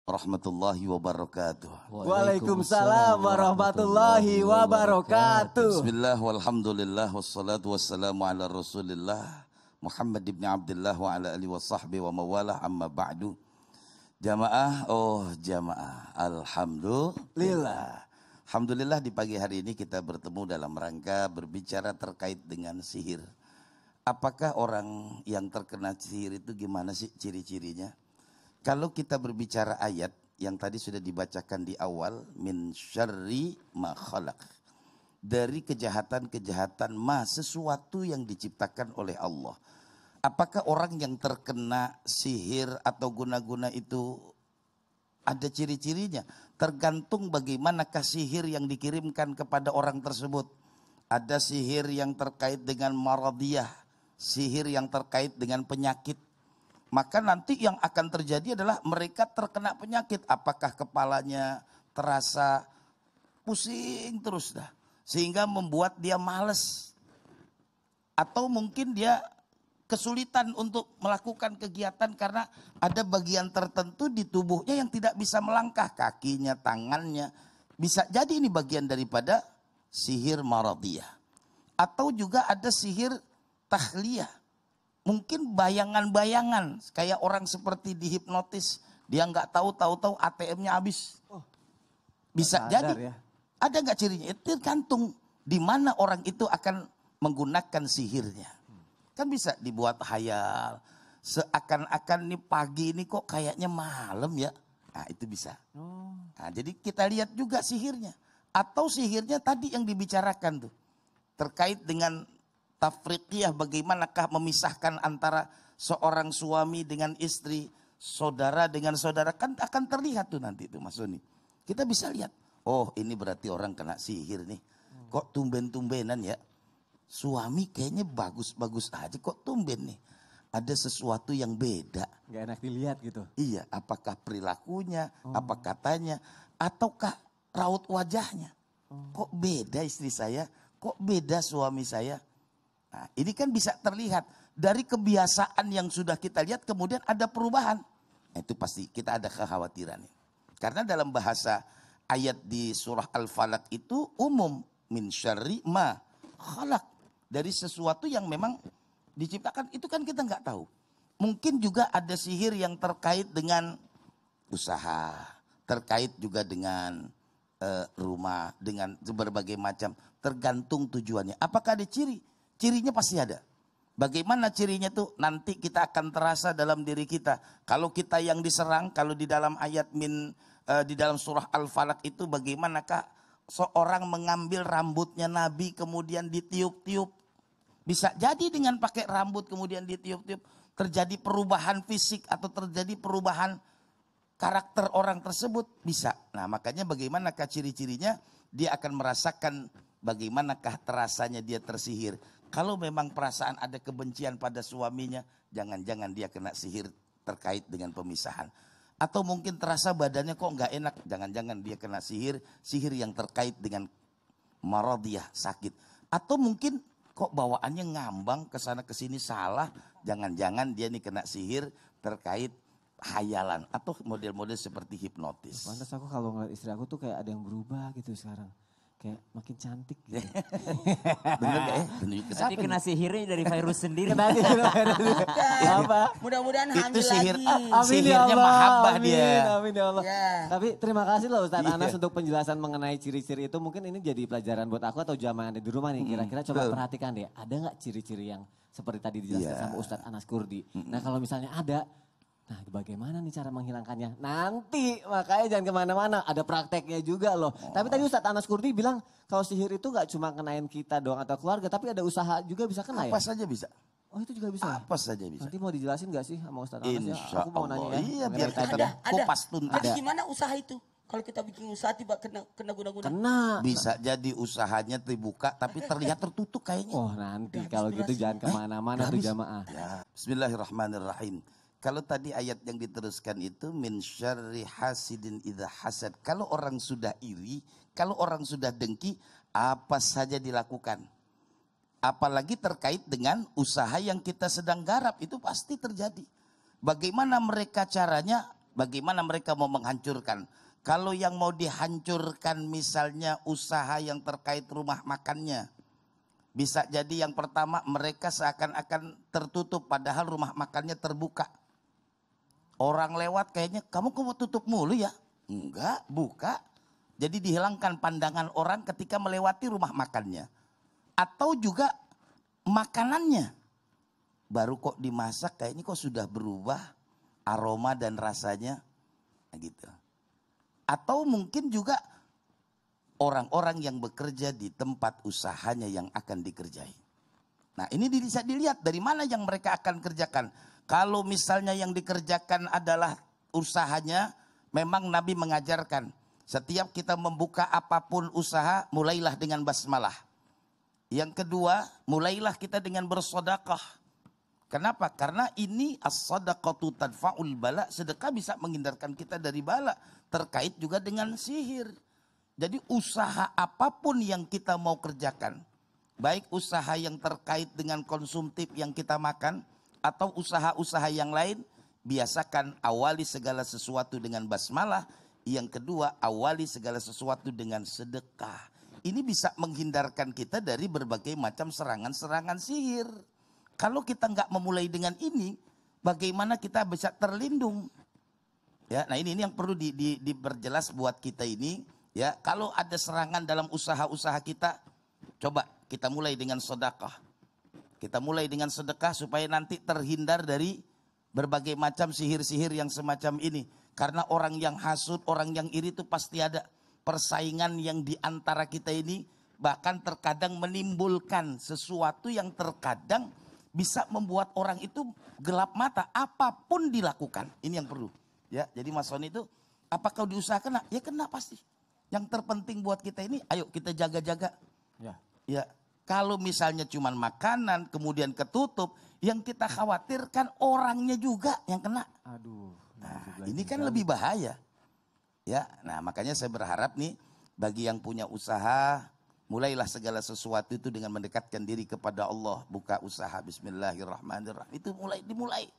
warahmatullahi wabarakatuh. Waalaikumsalam warahmatullahi wabarakatuh. Bismillah walhamdulillah wassalatu wassalamu ala rasulillah Muhammad ibn Abdullah wa ala alihi wa sahbihi wa mawalah amma ba'du. Jamaah, jamaah, alhamdulillah. Alhamdulillah di pagi hari ini kita bertemu dalam rangka berbicara terkait dengan sihir. Apakah orang yang terkena sihir itu gimana sih ciri-cirinya? Kalau kita berbicara ayat yang tadi sudah dibacakan di awal, min syarri ma khalaq, dari kejahatan-kejahatan sesuatu yang diciptakan oleh Allah. Apakah orang yang terkena sihir atau guna-guna itu ada ciri-cirinya? Tergantung bagaimanakah sihir yang dikirimkan kepada orang tersebut. Ada sihir yang terkait dengan maradiyah, sihir yang terkait dengan penyakit. Maka nanti yang akan terjadi adalah mereka terkena penyakit. Apakah kepalanya terasa pusing terus dah, sehingga membuat dia malas. Atau mungkin dia kesulitan untuk melakukan kegiatan karena ada bagian tertentu di tubuhnya yang tidak bisa melangkah. Kakinya, tangannya. Bisa jadi ini bagian daripada sihir maradiyah. Atau juga ada sihir tahliyah. Mungkin bayangan-bayangan kayak orang seperti dihipnotis, dia nggak tahu-tahu ATM-nya habis. Bisa jadi. Ya? Ada nggak cirinya? Itu tergantung di mana orang itu akan menggunakan sihirnya. Kan bisa dibuat hayal, seakan-akan nih pagi ini kok kayaknya malam ya. Nah itu bisa. Nah, jadi kita lihat juga sihirnya. Atau sihirnya tadi yang dibicarakan tuh. Terkait dengan tafriqiyah, bagaimanakah memisahkan antara seorang suami dengan istri, saudara dengan saudara, kan akan terlihat tuh nanti tuh Mas Soni. Kita bisa lihat, oh ini berarti orang kena sihir nih. Kok tumben-tumbenan ya, suami kayaknya bagus-bagus aja kok tumben nih. Ada sesuatu yang beda. Gak enak dilihat gitu. Iya, apakah perilakunya, apa katanya, ataukah raut wajahnya. Kok beda istri saya, kok beda suami saya. Nah, ini kan bisa terlihat dari kebiasaan yang sudah kita lihat kemudian ada perubahan. Nah, itu pasti kita ada kekhawatiran. Karena dalam bahasa ayat di surah Al-Falaq itu umum, min syarri ma khalaq, dari sesuatu yang memang diciptakan, itu kan kita nggak tahu. Mungkin juga ada sihir yang terkait dengan usaha, terkait juga dengan rumah, dengan berbagai macam, tergantung tujuannya. Apakah ada ciri? Cirinya pasti ada. Bagaimana cirinya tuh nanti kita akan terasa dalam diri kita. Kalau kita yang diserang, kalau di dalam ayat di dalam surah Al-Falaq itu bagaimanakah seorang mengambil rambutnya Nabi kemudian ditiup-tiup. Bisa jadi dengan pakai rambut kemudian ditiup-tiup terjadi perubahan fisik atau terjadi perubahan karakter orang tersebut, bisa. Nah, makanya bagaimanakah ciri-cirinya? Dia akan merasakan bagaimanakah terasanya dia tersihir. Kalau memang perasaan ada kebencian pada suaminya, jangan-jangan dia kena sihir terkait dengan pemisahan. Atau mungkin terasa badannya kok nggak enak, jangan-jangan dia kena sihir yang terkait dengan maradiyah, sakit. Atau mungkin kok bawaannya ngambang kesana kesini salah, jangan-jangan dia nih kena sihir terkait hayalan atau model-model seperti hipnotis. Pantas aku kalau ngeliat istri aku tuh kayak ada yang berubah gitu sekarang. Kayak makin cantik gitu. Bener gak ya? Nanti kena sihirnya dari virus sendiri. Apa? Mudah-mudahan itu hamil sihir, lagi. sihirnya mahabbah dia. Amin ya Allah. Ya. Tapi terima kasih loh Ustaz Iya. Anas untuk penjelasan mengenai ciri-ciri itu. Mungkin ini jadi pelajaran buat aku atau jamaah yang ada di rumah nih. Kira-kira coba perhatikan deh. Ada gak ciri-ciri yang seperti tadi dijelaskan sama Ustaz Anas Kurdi. Nah kalau misalnya ada, nah bagaimana nih cara menghilangkannya? Nanti makanya jangan kemana-mana, ada prakteknya juga loh. Tapi tadi Ustadz Anas Kurdi bilang kalau sihir itu gak cuma kenain kita doang atau keluarga, tapi ada usaha juga bisa kena ya? Apa saja bisa. Oh itu juga bisa? Apa saja bisa. Nanti mau dijelasin gak sih sama Ustadz Anas ya? Insya Aku mau Allah. nanya ya. Iya biar tadi. kita kupas tuntas. Ada gimana usaha itu? Kalau kita bikin usaha tiba kena guna-guna. Kena. Bisa jadi usahanya dibuka tapi terlihat tertutup kayaknya. Oh nanti kalau gitu jangan kemana-mana tuh jamaah. Ya, Bismillahirrahmanirrahim. Kalau tadi ayat yang diteruskan itu min syarri hasidin idza hasad. Kalau orang sudah iri, kalau orang sudah dengki, apa saja dilakukan. Apalagi terkait dengan usaha yang kita sedang garap, itu pasti terjadi. Bagaimana mereka caranya? bagaimana mereka mau menghancurkan. Kalau yang mau dihancurkan misalnya usaha yang terkait rumah makannya. Bisa jadi yang pertama mereka seakan-akan tertutup padahal rumah makannya terbuka. Orang lewat kayaknya kamu tutup mulu ya? Enggak, buka. Jadi dihilangkan pandangan orang ketika melewati rumah makannya. Atau juga makanannya. Baru kok dimasak kayaknya kok sudah berubah aroma dan rasanya. Nah gitu. Atau mungkin juga orang-orang yang bekerja di tempat usahanya yang akan dikerjai. Nah ini bisa dilihat dari mana yang mereka akan kerjakan. Kalau misalnya yang dikerjakan adalah usahanya, memang Nabi mengajarkan. Setiap kita membuka apapun usaha, mulailah dengan basmalah. Yang kedua, mulailah kita dengan bersedekah. Kenapa? Karena ini as-sadaqatu tadfa'ul bala. Sedekah bisa menghindarkan kita dari bala. Terkait juga dengan sihir. Jadi usaha apapun yang kita mau kerjakan. Baik usaha yang terkait dengan konsumtif yang kita makan. Atau usaha-usaha yang lain. Biasakan awali segala sesuatu dengan basmalah. Yang kedua, awali segala sesuatu dengan sedekah. Ini bisa menghindarkan kita dari berbagai macam serangan-serangan sihir. Kalau kita nggak memulai dengan ini, bagaimana kita bisa terlindung? Ya, nah ini yang perlu diperjelas buat kita ini. Ya, kalau ada serangan dalam usaha-usaha kita, coba kita mulai dengan sedekah. Kita mulai dengan sedekah supaya nanti terhindar dari berbagai macam sihir-sihir yang semacam ini. Karena orang yang hasut, orang yang iri itu pasti ada persaingan yang di antara kita ini. Bahkan terkadang menimbulkan sesuatu yang terkadang bisa membuat orang itu gelap mata. Apapun dilakukan. Ini yang perlu. Ya, jadi Mas Soni itu apakah diusahakan? Ya kena pasti. Yang terpenting buat kita ini, ayo kita jaga-jaga. Ya, kalau misalnya cuman makanan kemudian ketutup, yang kita khawatirkan orangnya juga yang kena. Aduh. Nah, ini kan lebih bahaya. Ya, nah makanya saya berharap nih bagi yang punya usaha, mulailah segala sesuatu itu dengan mendekatkan diri kepada Allah. Buka usaha bismillahirrahmanirrahim. Itu dimulai.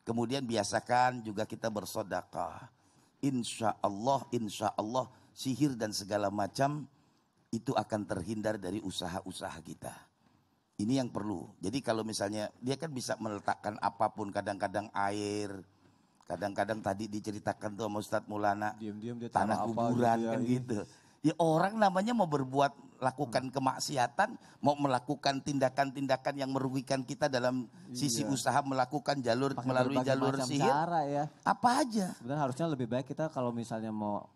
Kemudian biasakan juga kita bersedekah. Insya Allah sihir dan segala macam itu akan terhindar dari usaha-usaha kita. Ini yang perlu. Jadi kalau misalnya dia kan bisa meletakkan apapun, kadang-kadang air, kadang-kadang tadi diceritakan tuh sama Ustadz Maulana, Diam-diam dia tanah kuburan kan gitu. Ya orang namanya mau berbuat, lakukan kemaksiatan, mau melakukan tindakan-tindakan yang merugikan kita dalam sisi usaha, melakukan melalui jalur sihir. Cara ya. Apa aja. Sebenarnya harusnya lebih baik kita kalau misalnya mau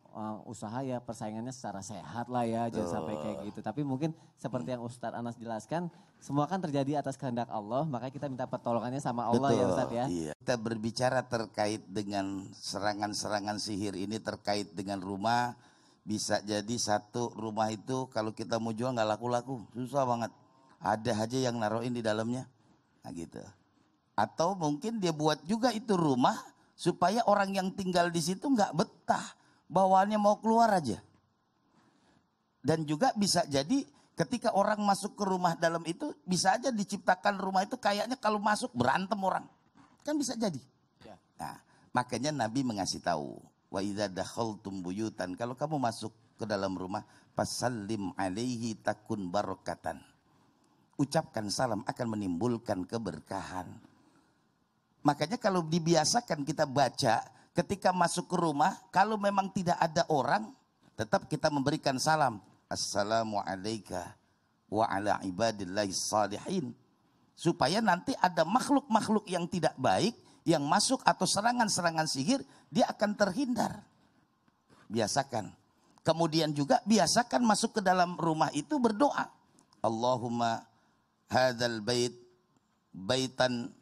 usaha ya persaingannya secara sehat lah ya, jangan sampai kayak gitu. Tapi mungkin seperti yang Ustadz Anas jelaskan, semua kan terjadi atas kehendak Allah, makanya kita minta pertolongannya sama Allah. Betul, ya Ustadz ya. Iya. Kita berbicara terkait dengan serangan-serangan sihir ini terkait dengan rumah. Bisa jadi satu rumah itu kalau kita mau jual nggak laku-laku, susah banget. Ada aja yang naruhin di dalamnya, nah gitu. Atau mungkin dia buat juga itu rumah supaya orang yang tinggal di situ nggak betah, bawaannya mau keluar aja. Dan juga bisa jadi ketika orang masuk ke rumah dalam itu bisa aja diciptakan rumah itu kayaknya kalau masuk berantem orang, kan bisa jadi. Nah, makanya Nabi mengasih tahu. Wa idza dakhaltum buyutan, kalau kamu masuk ke dalam rumah, fasallim alaihi takun barakatan. Ucapkan salam akan menimbulkan keberkahan. Makanya kalau dibiasakan kita baca ketika masuk ke rumah, kalau memang tidak ada orang, tetap kita memberikan salam. Assalamu alayka wa ala ibadillahi salihin. Supaya nanti ada makhluk-makhluk yang tidak baik yang masuk atau serangan-serangan sihir, dia akan terhindar. Biasakan. Kemudian juga biasakan masuk ke dalam rumah itu berdoa. Allahumma hadzal baitan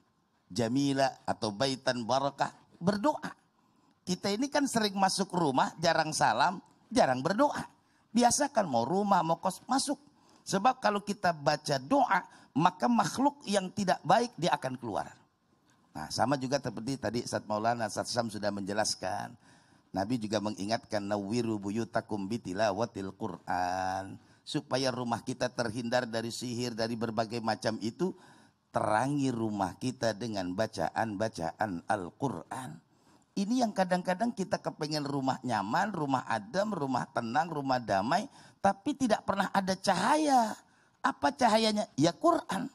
jamila atau baitan barakah. Berdoa. Kita ini kan sering masuk rumah, jarang salam, jarang berdoa. Biasakan mau rumah, mau kos, masuk. Sebab kalau kita baca doa, maka makhluk yang tidak baik dia akan keluar. Nah, sama juga seperti tadi Ustadz Maulana, Ustadz Syam sudah menjelaskan. Nabi juga mengingatkan nawwiru buyutakum bitilawatil Quran. Supaya rumah kita terhindar dari sihir, dari berbagai macam itu. Terangi rumah kita dengan bacaan-bacaan Al-Quran. ini yang kadang-kadang kita kepengen rumah nyaman, rumah adem, rumah tenang, rumah damai, tapi tidak pernah ada cahaya. Apa cahayanya? Ya Quran.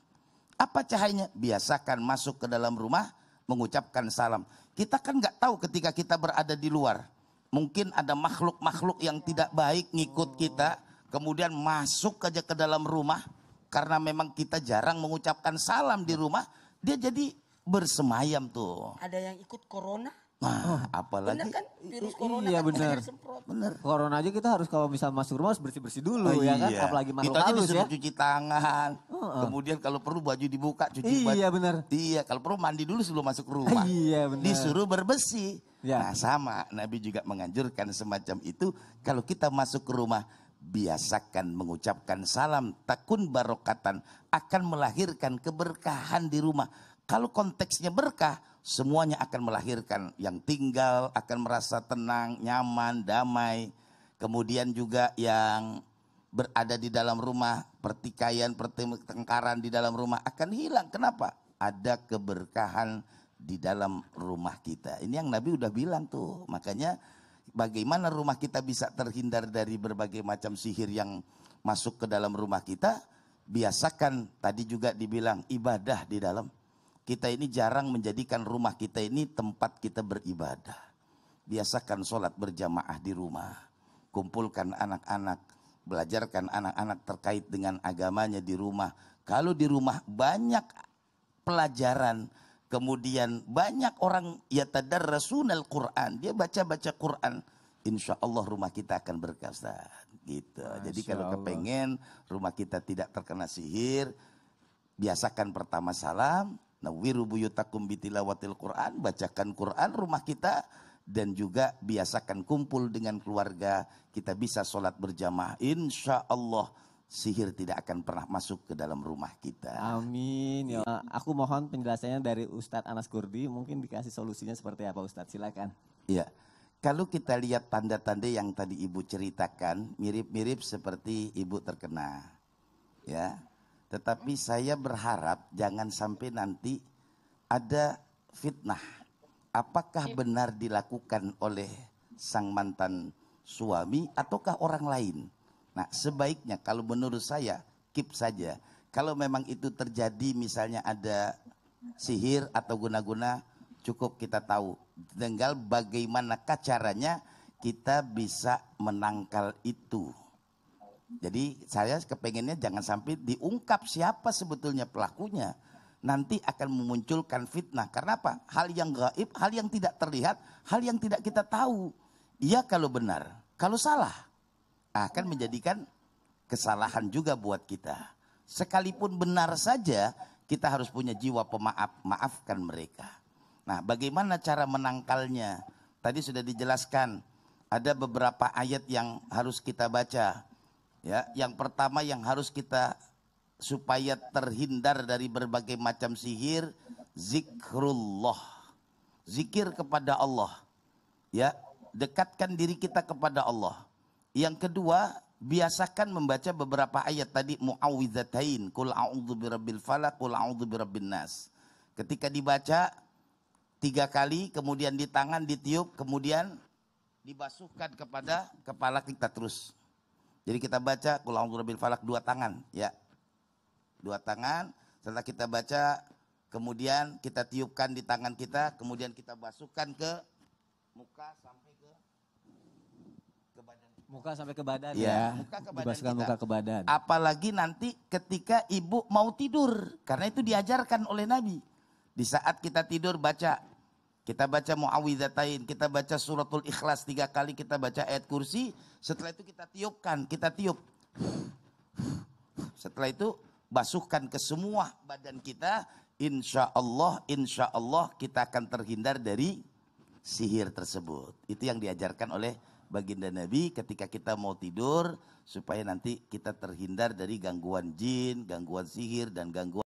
Apa cahayanya? Biasakan masuk ke dalam rumah, mengucapkan salam. Kita kan nggak tahu ketika kita berada di luar. Mungkin ada makhluk-makhluk yang tidak baik ngikut kita, kemudian masuk aja ke dalam rumah. Karena memang kita jarang mengucapkan salam di rumah, dia jadi bersemayam tuh. Ada yang ikut corona? Nah, apalagi Bener kan? Virus corona Iya, kan bener. disemprot. bener. Corona aja kita harus kalau misal masuk rumah harus bersih-bersih dulu ya kan. Iya. Apalagi makhluk Kita aja halus disuruh ya. cuci tangan. Kemudian kalau perlu baju dibuka, cuci baju. Iya benar. Iya, kalau perlu mandi dulu sebelum masuk rumah. Iya benar. Disuruh berbesi. Ya. Nah sama, Nabi juga menganjurkan semacam itu. Kalau kita masuk ke rumah, biasakan mengucapkan salam. Takun barokatan, akan melahirkan keberkahan di rumah. Kalau konteksnya berkah, semuanya akan melahirkan. Yang tinggal akan merasa tenang, nyaman, damai. Kemudian juga yang berada di dalam rumah, pertikaian, pertengkaran di dalam rumah akan hilang. Kenapa? Ada keberkahan di dalam rumah kita. Ini yang Nabi udah bilang tuh. Makanya bagaimana rumah kita bisa terhindar dari berbagai macam sihir yang masuk ke dalam rumah kita. Biasakan, tadi juga dibilang, ibadah di dalam. Kita ini jarang menjadikan rumah kita ini tempat kita beribadah. Biasakan sholat berjamaah di rumah. Kumpulkan anak-anak, belajarkan anak-anak terkait dengan agamanya di rumah. Kalau di rumah banyak pelajaran, kemudian banyak orang yatadarrasunal Quran, dia baca-baca Quran, insya Allah rumah kita akan berkah, Ustaz. Gitu. Jadi kalau kepengen rumah kita tidak terkena sihir, biasakan pertama salam, nawwiru buyutakum bitilawatil Quran, bacakan Quran rumah kita, dan juga biasakan kumpul dengan keluarga, kita bisa sholat berjamaah, insya Allah sihir tidak akan pernah masuk ke dalam rumah kita. Amin. Ya. Aku mohon penjelasannya dari Ustadz Anas Kurdi, mungkin dikasih solusinya seperti apa Ustadz, silakan. Iya, kalau kita lihat tanda-tanda yang tadi Ibu ceritakan, mirip-mirip seperti Ibu terkena, ya. Tetapi saya berharap jangan sampai nanti ada fitnah. Apakah benar dilakukan oleh sang mantan suami ataukah orang lain? Nah sebaiknya kalau menurut saya keep saja. Kalau memang itu terjadi misalnya ada sihir atau guna-guna, cukup kita tahu. Tinggal bagaimanakah caranya kita bisa menangkal itu. Jadi saya kepengennya jangan sampai diungkap siapa sebetulnya pelakunya. Nanti akan memunculkan fitnah. Karena apa? Hal yang gaib, hal yang tidak terlihat, hal yang tidak kita tahu. Iya kalau benar, kalau salah akan menjadikan kesalahan juga buat kita. Sekalipun benar saja, kita harus punya jiwa pemaaf, maafkan mereka. Nah bagaimana cara menangkalnya? Tadi sudah dijelaskan, ada beberapa ayat yang harus kita baca. Ya, yang pertama yang harus kita supaya terhindar dari berbagai macam sihir, zikrullah. Zikir kepada Allah. Ya, dekatkan diri kita kepada Allah. Yang kedua, biasakan membaca beberapa ayat tadi muawwidzatain, qul a'udzu birabbil falaq, qul a'udzu birabbin nas. Ketika dibaca 3 kali, kemudian di tangan ditiup, kemudian dibasuhkan kepada kepala kita terus. Jadi kita baca qul a'udzu birabbil falaq 2 tangan, ya. 2 tangan, setelah kita baca kemudian kita tiupkan di tangan kita, kemudian kita basuhkan ke muka sampai ke badan. Muka sampai ke badan Ya, ya. muka ke badan Dibasuhkan kita. muka ke badan. Apalagi nanti ketika ibu mau tidur, karena itu diajarkan oleh Nabi. Di saat kita tidur baca, kita baca muawwidzatain, kita baca suratul ikhlas 3 kali, kita baca ayat kursi, setelah itu kita tiupkan, kita tiup. Setelah itu basuhkan ke semua badan kita, insya Allah kita akan terhindar dari sihir tersebut. Itu yang diajarkan oleh baginda Nabi ketika kita mau tidur, supaya nanti kita terhindar dari gangguan jin, gangguan sihir, dan gangguan